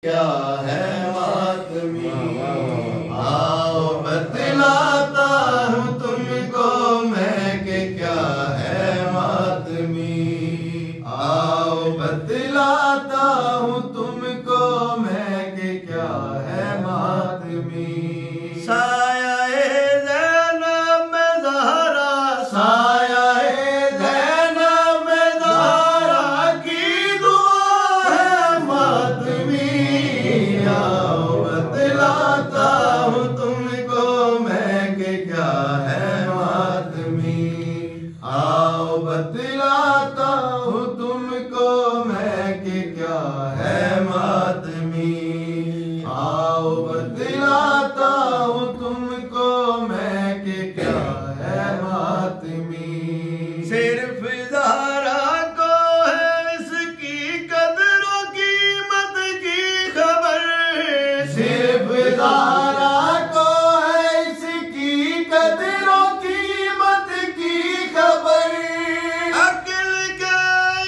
क्या है मातमी, आओ बतलाता हूँ तुमको मैं कि क्या है मातमी, आओ बतलाता हूँ तुमको मैं कि क्या है मातमी। साया-ए ज़ैनब में ज़हरा, साया-ए ज़ैनब में ज़हरा की दुआ है मातमी, आओ बतलाता हूँ तुमको मैं कि क्या है मातमी, आओ बतलाता हूँ तुमको मैं कि क्या है मातमी, आओ बतलाता हूँ तुमको मैं कि क्या है मातमी। सिर्फ ज़हरा को है इसकी कदरों कीमत की खबर, सिर्फ ज़हरा को है इसकी कदरों कीमत की खबर। अक्ल के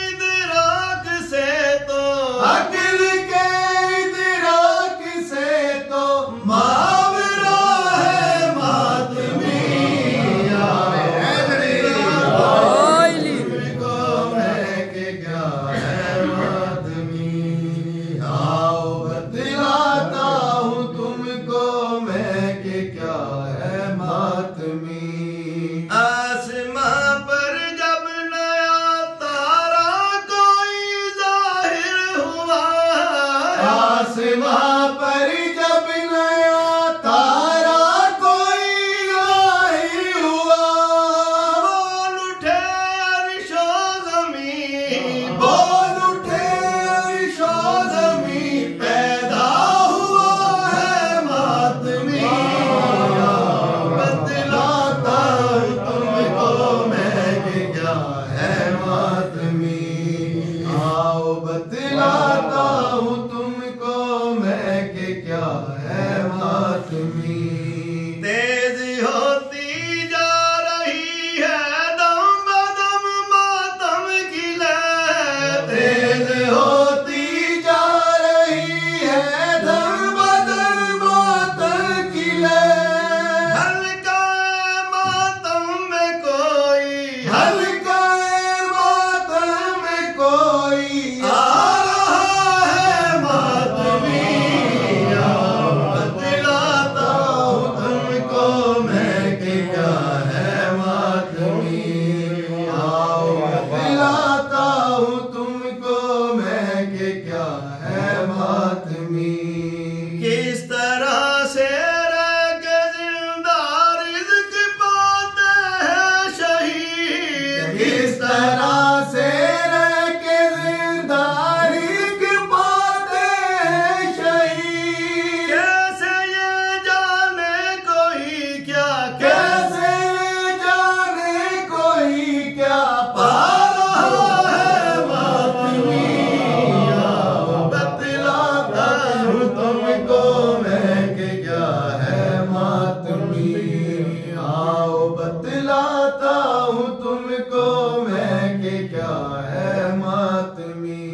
इदराक से तो, अक्ल के इदराक से तो मावरा है मातमी, तुमको मैं कि क्या है मातमी, आओ बतलाता हूँ तुमको मैं कि क्या है मातमी। आसमां पर जब नया तारा कोई जाहिर हुआ, आसमां पर जब नया तारा कोई जाहिर हुआ, बोल उठे अर्शो ज़मीं, बोल उठे अर्शो ज़मीं, पैदा हुआ है मातमी, बतलाता हूँ तुमको मैं कि क्या है मातमी, आओ बतलाता हूँ तुमको मैं कि क्या है मातमी। तेज होती जा रही है दम बदम मातम की लहर, तेज होती जा रही है दम बदम मातम की लहर। हल्का मातम में कोई, हल्का मातम में कोई आ रहा है मातमी, आओ बतलाता हूँ तुमको मैं कि क्या है मातमी, आओ बतलाता हूँ तुमको मैं कि क्या है मातमी। किस तरह से रह के जिंदा रिज़्क पाते हैं शहीद, किस तरह से रह के जिंदा रिज़्क पाते हैं शहीद। कैसे ये जाने कोई क्या, कैसे ये जाने कोई क्या पा रहा है मातमी, आओ बतलाता हूँ तुमको मैं कि क्या है मातमी, आओ बतलाता हूँ तुमको मैं कि क्या है मातमी।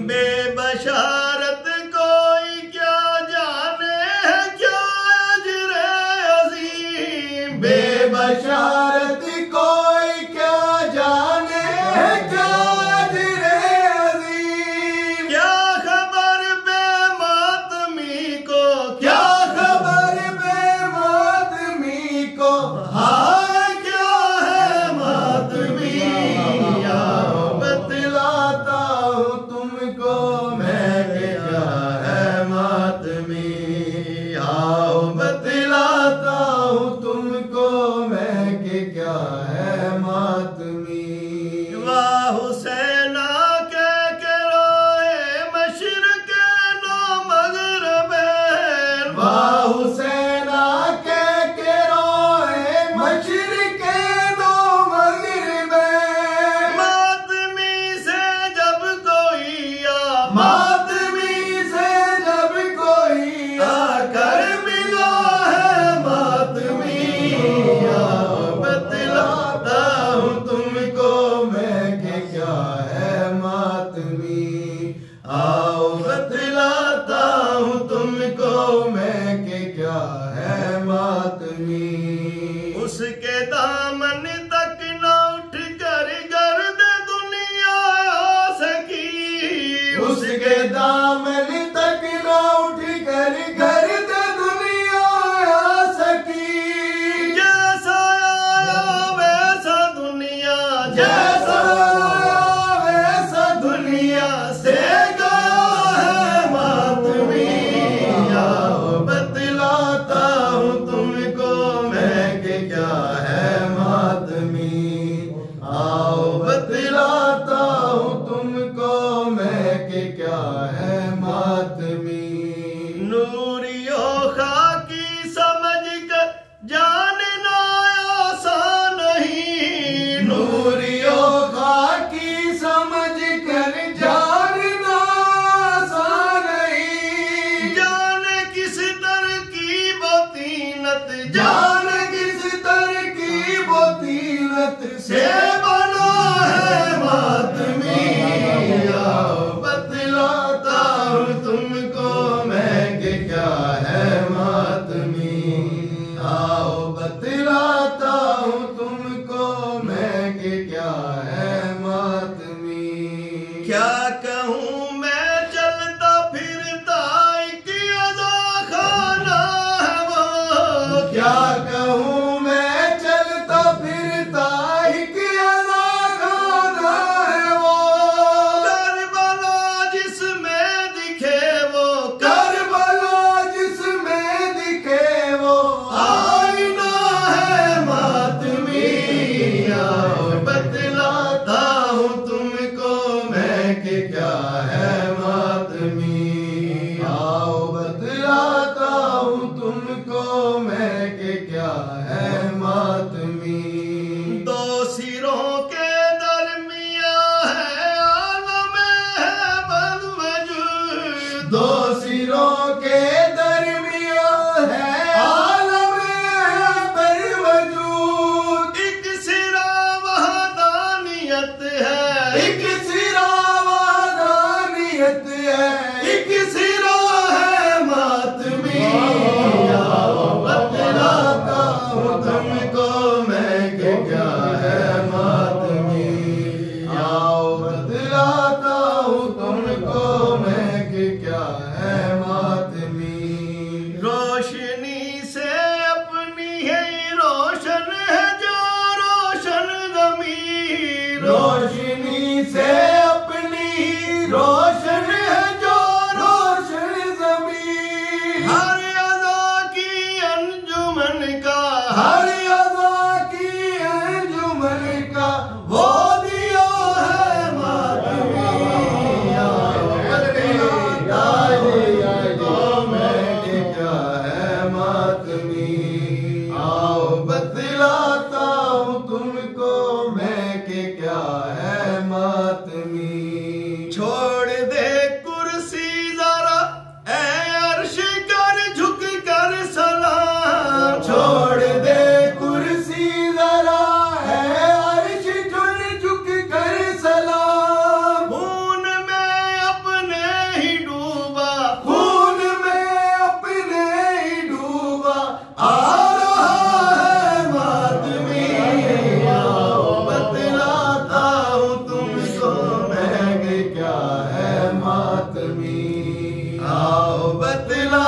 बेबशारत कोई क्या जाने है क्या अजरे अज़ीम, बेबशारत कोई क्या जाने है क्या अजरे अज़ीम। क्या खबर बेमातमी को, क्या खबर बेमातमी को, हाय क्या है मातमी, आओ बतलाता हूँ तुमको मैं कि क्या है मातमी, आओ बतलाता हूँ तुमको मैं कि क्या है मातमी। वाह हुसैना के रोए मशरिक़ नो मग़रिबैन, वाह हुसैना के रोए मशरिक़ नो मग़रिबैन। मातमी से जब कोई आ, मातमी से जब कोई आकर मिला है मातमी, आओ बतलाता हूँ तुमको मैं कि क्या है मातमी, आओ बतलाता आओ मैं के क्या है मातमी। उसके दामन तक न उठ कर गर्द दुनिया आ सकी। उसके दामन तक न उठ कर गर्द दुनिया आ सकी। जैसा आया वैसा दुनिया, जैसा आया वैसा दुनिया से गया है मातमी। आओ बतलाता हूँ तुमको मैं कि क्या है मातमी। आओ बतलाता हूँ तुमको मैं कि क्या है मातमी। नूरियो खाकी समझ कर जानना आसान नहीं। नूरियो खाकी समझ कर जानना आसान नहीं। जाने किस तरकीब तीनत, जाने किस तरकीब तीनत से बना है मातमी। आओ बतलाता हूँ तुमको मैं कि क्या है मातमी। आओ बतलाता हूँ तुमको मैं कि क्या है मातमी। क्या कहूँ मैं चलता फिरता एक अदा खाना है वो। क्या कहूँ मैं चलता फिरता एक अदा खाना है वो। करबला जिसमें दिखे वो, करबला जिसमें दिखे वो आईना है मातमी। आओ बतलाता हूँ तुमको मैं कि क्या है मातमी। आओ बतलाता हूँ तुमको मैं कि क्या है मातमी। दो सिरों के दरमियां है आलम है बदवजूद। दो सिरों के दरमियां है आलम है बदवजूद। एक सिरा वहदानियत है, एक सिरा वहदानियत है, एक सिरा है मातमी। आओ बतलाता हूँ तुमको मैं कि क्या है मातमी। आओ बतलाता हूँ तुमको मैं कि क्या है मातमी। रोशनी से अपनी है रोशन है जो रोशन ज़मीर। रोशनी से अपनी ही रोशन है जो रोशन ज़मीर। हर अदा की अंजुमन का, हर अदा की अंजुमन का वो दिया है मातमी। आओ बतलाता हूँ तुमको मैं कि क्या है मातमी। आओ बतलाता हूँ तुमको मैं कि क्या है मातमी। छोड़ दे कुर्सी जरा ऐ अर्श कर झुक कर सलाम। छोड़ दे कुर्सी जरा ऐ अर्श कर झुक कर सलाम। खून में अपने ही डूबा, खून में अपने ही डूबा आ रहा है मातमी। आओ बतलाता हूँ तुमको मैं कि क्या है मातमी। आओ बतला